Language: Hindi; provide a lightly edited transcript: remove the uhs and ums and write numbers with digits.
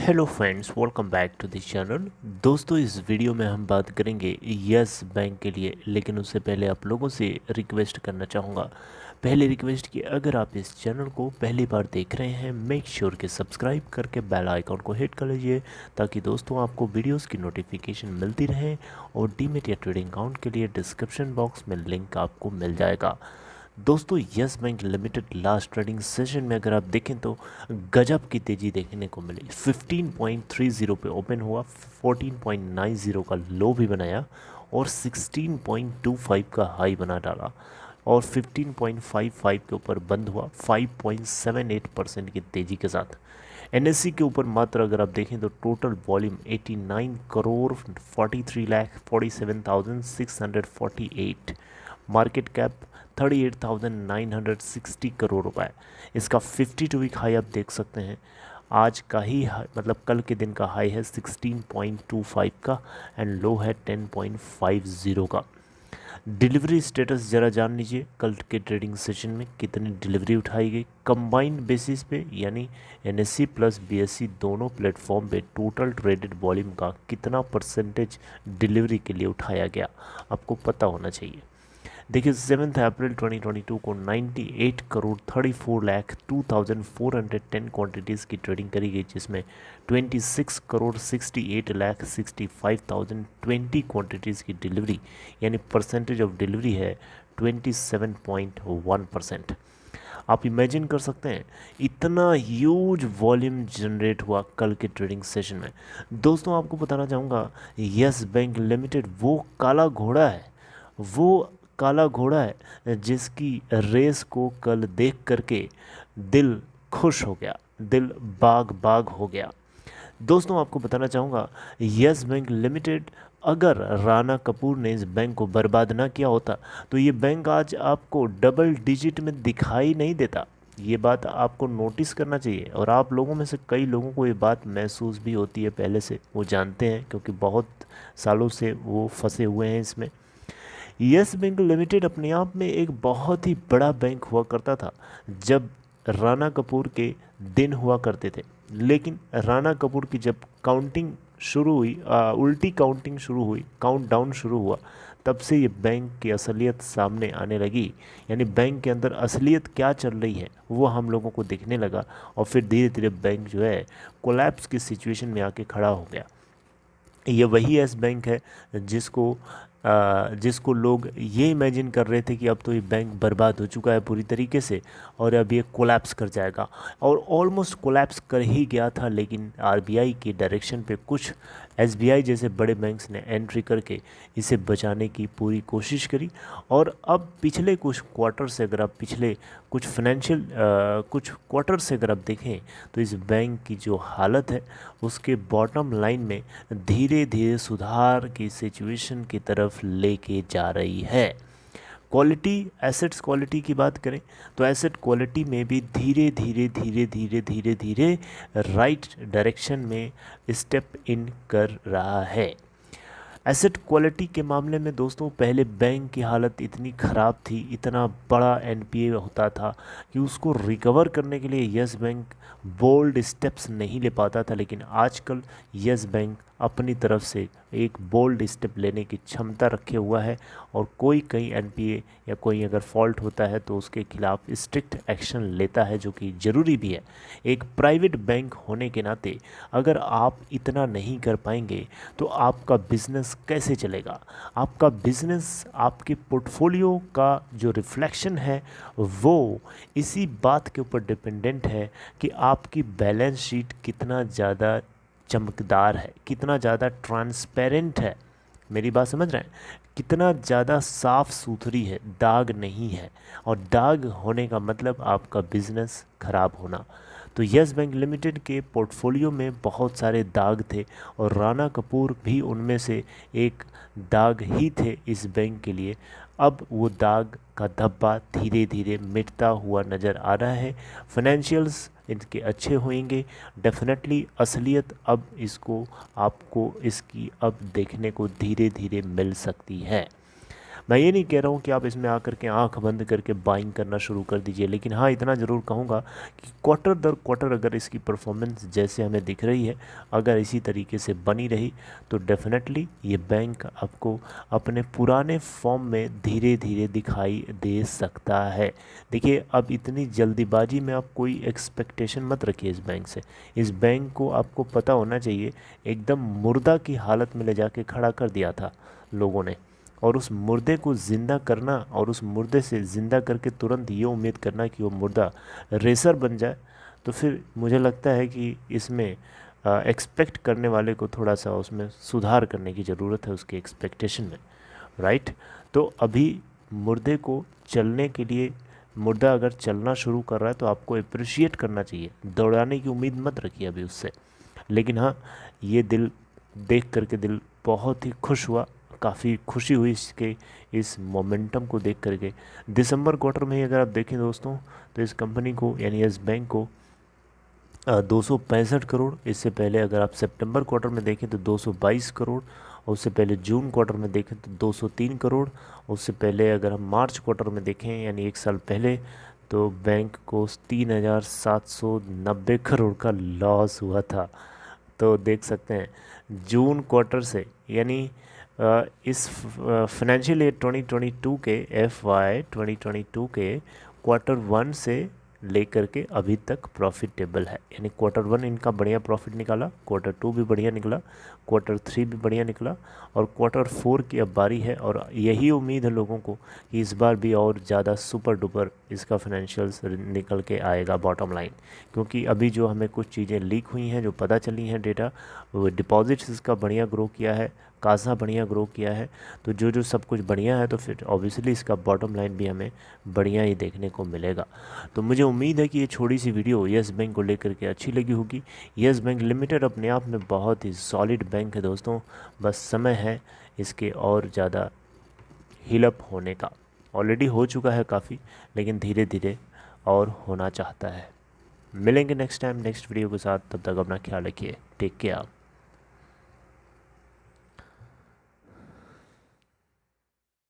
Hello friends, welcome back to this channel. दोस्तों, इस वीडियो में हम बात करेंगे यस बैंक के लिए, लेकिन उससे पहले आप लोगों से रिक्वेस्ट करना चाहूँगा। पहले रिक्वेस्ट कि अगर आप इस चैनल को पहली बार देख रहे हैं, मेक श्योर कि सब्सक्राइब करके बेल आइकॉन को हिट कर लीजिए, ताकि दोस्तों आपको वीडियोस की नोटिफिकेशन मिलती रहे। और डीमैट या ट्रेडिंग अकाउंट के लिए डिस्क्रिप्शन बॉक्स में लिंक आपको मिल जाएगा। दोस्तों, yes bank limited last trading session में अगर आप देखें तो गजब की तेज़ी देखने को मिली। 15.30 पे ओपन हुआ, 14.90 का लो भी बनाया और 16.25 का हाई बना डाला और 15.55 के ऊपर बंद हुआ 5.78% की तेज़ी के साथ। एनएससी के ऊपर मात्र अगर आप देखें तो total volume 89 crore 43,47,648, market cap 38,960 crore रुपए। इसका 52 वीक हाई आप देख सकते हैं। आज का ही मतलब कल के दिन का हाई है 16.25 का एंड लो है 10.50 का। डिलीवरी स्टेटस ज़रा जान लीजिए, कल के ट्रेडिंग सेशन में कितनी डिलीवरी उठाई गई कंबाइंड बेसिस पे, यानी एनएससी प्लस बीएससी दोनों प्लेटफॉर्म पे टोटल ट्रेडेड वॉल्यूम का कितना परसेंटेज डिलीवरी के लिए उठाया गया, आपको पता होना चाहिए। देखिए, 7 अप्रैल 2022 को 98 करोड़ 34 लाख 2,410 क्वांटिटीज़ की ट्रेडिंग करी गई, जिसमें 26 करोड़ 68 लाख 65,020 क्वांटिटीज़ की डिलीवरी, यानी परसेंटेज ऑफ डिलीवरी है 27.1%। आप इमेजिन कर सकते हैं इतना ह्यूज वॉल्यूम जनरेट हुआ कल के ट्रेडिंग सेशन में। दोस्तों, आपको बताना चाहूँगा, यस बैंक लिमिटेड वो काला घोड़ा है, वो काला घोड़ा है जिसकी रेस को कल देख करके दिल खुश हो गया, दिल बाग बाग हो गया। दोस्तों, आपको बताना चाहूँगा, यस बैंक लिमिटेड, अगर राणा कपूर ने इस बैंक को बर्बाद ना किया होता तो ये बैंक आज आपको डबल डिजिट में दिखाई नहीं देता। ये बात आपको नोटिस करना चाहिए, और आप लोगों में से कई लोगों को ये बात महसूस भी होती है, पहले से वो जानते हैं क्योंकि बहुत सालों से वो फंसे हुए हैं इसमें। यस बैंक लिमिटेड अपने आप में एक बहुत ही बड़ा बैंक हुआ करता था जब राणा कपूर के दिन हुआ करते थे, लेकिन राणा कपूर की जब काउंटिंग शुरू हुई, उल्टी काउंटिंग शुरू हुई, काउंटडाउन शुरू हुआ, तब से ये बैंक की असलियत सामने आने लगी। यानी बैंक के अंदर असलियत क्या चल रही है वो हम लोगों को दिखने लगा, और फिर धीरे धीरे बैंक जो है कोलैप्स की सिचुएशन में आके खड़ा हो गया। ये वही यस बैंक है जिसको लोग ये इमेजिन कर रहे थे कि अब तो ये बैंक बर्बाद हो चुका है पूरी तरीके से और अब ये कोलैप्स कर जाएगा, और ऑलमोस्ट कोलैप्स कर ही गया था। लेकिन आरबीआई की डायरेक्शन पे कुछ एसबीआई जैसे बड़े बैंक्स ने एंट्री करके इसे बचाने की पूरी कोशिश करी। और अब पिछले कुछ क्वार्टर से, अगर आप पिछले कुछ कुछ क्वार्टर से अगर आप देखें तो इस बैंक की जो हालत है उसके बॉटम लाइन में धीरे धीरे सुधार की सिचुएशन की तरफ लेके जा रही है। क्वालिटी, एसेट्स क्वालिटी की बात करें तो एसेट क्वालिटी में भी धीरे धीरे धीरे धीरे धीरे धीरे राइट डायरेक्शन में स्टेप इन कर रहा है। एसेट क्वालिटी के मामले में दोस्तों, पहले बैंक की हालत इतनी ख़राब थी, इतना बड़ा एनपीए होता था कि उसको रिकवर करने के लिए यस बैंक बोल्ड स्टेप्स नहीं ले पाता था। लेकिन आजकल यस बैंक अपनी तरफ से एक बोल्ड स्टेप लेने की क्षमता रखे हुआ है, और कोई कहीं एनपीए या कोई अगर फॉल्ट होता है तो उसके खिलाफ स्ट्रिक्ट एक्शन लेता है, जो कि ज़रूरी भी है। एक प्राइवेट बैंक होने के नाते अगर आप इतना नहीं कर पाएंगे तो आपका बिजनेस कैसे चलेगा? आपका बिजनेस, आपके पोर्टफोलियो का जो रिफ्लेक्शन है वो इसी बात के ऊपर डिपेंडेंट है कि आपकी बैलेंस शीट कितना ज़्यादा चमकदार है, कितना ज़्यादा ट्रांसपेरेंट है। मेरी बात समझ रहे हैं? कितना ज़्यादा साफ़ सुथरी है, दाग नहीं है। और दाग होने का मतलब आपका बिजनेस ख़राब होना। तो यस बैंक लिमिटेड के पोर्टफोलियो में बहुत सारे दाग थे, और राणा कपूर भी उनमें से एक दाग ही थे इस बैंक के लिए। अब वो दाग का धब्बा धीरे धीरे मिटता हुआ नज़र आ रहा है। फाइनेंशियल्स इनके अच्छे होंगे डेफिनेटली। असलियत अब आपको इसकी अब देखने को धीरे धीरे मिल सकती है। मैं ये नहीं कह रहा हूँ कि आप इसमें आकर के आंख बंद करके बाइंग करना शुरू कर दीजिए, लेकिन हाँ इतना ज़रूर कहूँगा कि क्वार्टर दर क्वार्टर अगर इसकी परफॉर्मेंस जैसे हमें दिख रही है, अगर इसी तरीके से बनी रही तो डेफिनेटली ये बैंक आपको अपने पुराने फॉर्म में धीरे धीरे दिखाई दे सकता है। देखिए, अब इतनी जल्दीबाजी में आप कोई एक्सपेक्टेशन मत रखिए इस बैंक से। इस बैंक को आपको पता होना चाहिए एकदम मुर्दा की हालत में ले जाके खड़ा कर दिया था लोगों ने, और उस मुर्दे को ज़िंदा करना और उस मुर्दे से ज़िंदा करके तुरंत ये उम्मीद करना कि वो मुर्दा रेसर बन जाए, तो फिर मुझे लगता है कि इसमें एक्सपेक्ट करने वाले को थोड़ा सा उसमें सुधार करने की ज़रूरत है उसके एक्सपेक्टेशन में, राइट। तो अभी मुर्दे को चलने के लिए, मुर्दा अगर चलना शुरू कर रहा है तो आपको अप्रिशिएट करना चाहिए, दौड़ाने की उम्मीद मत रखिए अभी उससे। लेकिन हाँ, ये दिल देख करके दिल बहुत ही खुश हुआ, काफ़ी खुशी हुई इसके इस मोमेंटम को देख करके। दिसंबर क्वार्टर में ही अगर आप देखें दोस्तों, तो इस कंपनी को यानी यस बैंक को 265 करोड़, इससे पहले अगर आप सितंबर क्वार्टर में देखें तो 222 करोड़, और उससे पहले जून क्वार्टर में देखें तो 203 करोड़, उससे पहले अगर हम मार्च क्वार्टर में देखें यानी एक साल पहले, तो बैंक को 3790 करोड़ का लॉस हुआ था। तो देख सकते हैं जून क्वार्टर से, यानी इस फाइनेंशियल ईयर 2022 के FY 2022 के क्वार्टर 1 से लेकर के अभी तक प्रॉफिटेबल है। यानी क्वार्टर 1 इनका बढ़िया प्रॉफिट निकाला, क्वार्टर 2 भी बढ़िया निकला, क्वार्टर 3 भी बढ़िया निकला, और क्वार्टर 4 की अब बारी है। और यही उम्मीद है लोगों को कि इस बार भी और ज़्यादा सुपर डुपर इसका फाइनेंशियल्स निकल के आएगा बॉटम लाइन। क्योंकि अभी जो हमें कुछ चीज़ें लीक हुई हैं, जो पता चली हैं डेटा, वो डिपॉजिट्स इसका बढ़िया ग्रो किया है, कासा बढ़िया ग्रो किया है, तो जो सब कुछ बढ़िया है तो फिर ऑब्वियसली इसका बॉटम लाइन भी हमें बढ़िया ही देखने को मिलेगा। तो मुझे उम्मीद है कि ये छोटी सी वीडियो यस बैंक को लेकर के अच्छी लगी होगी। यस बैंक लिमिटेड अपने आप में बहुत ही सॉलिड बैंक है दोस्तों, बस समय है इसके और ज़्यादा हीलअप होने का। ऑलरेडी हो चुका है काफ़ी, लेकिन धीरे धीरे और होना चाहता है। मिलेंगे नेक्स्ट टाइम नेक्स्ट वीडियो के साथ, तब तक अपना ख्याल रखिए, टेक केयर।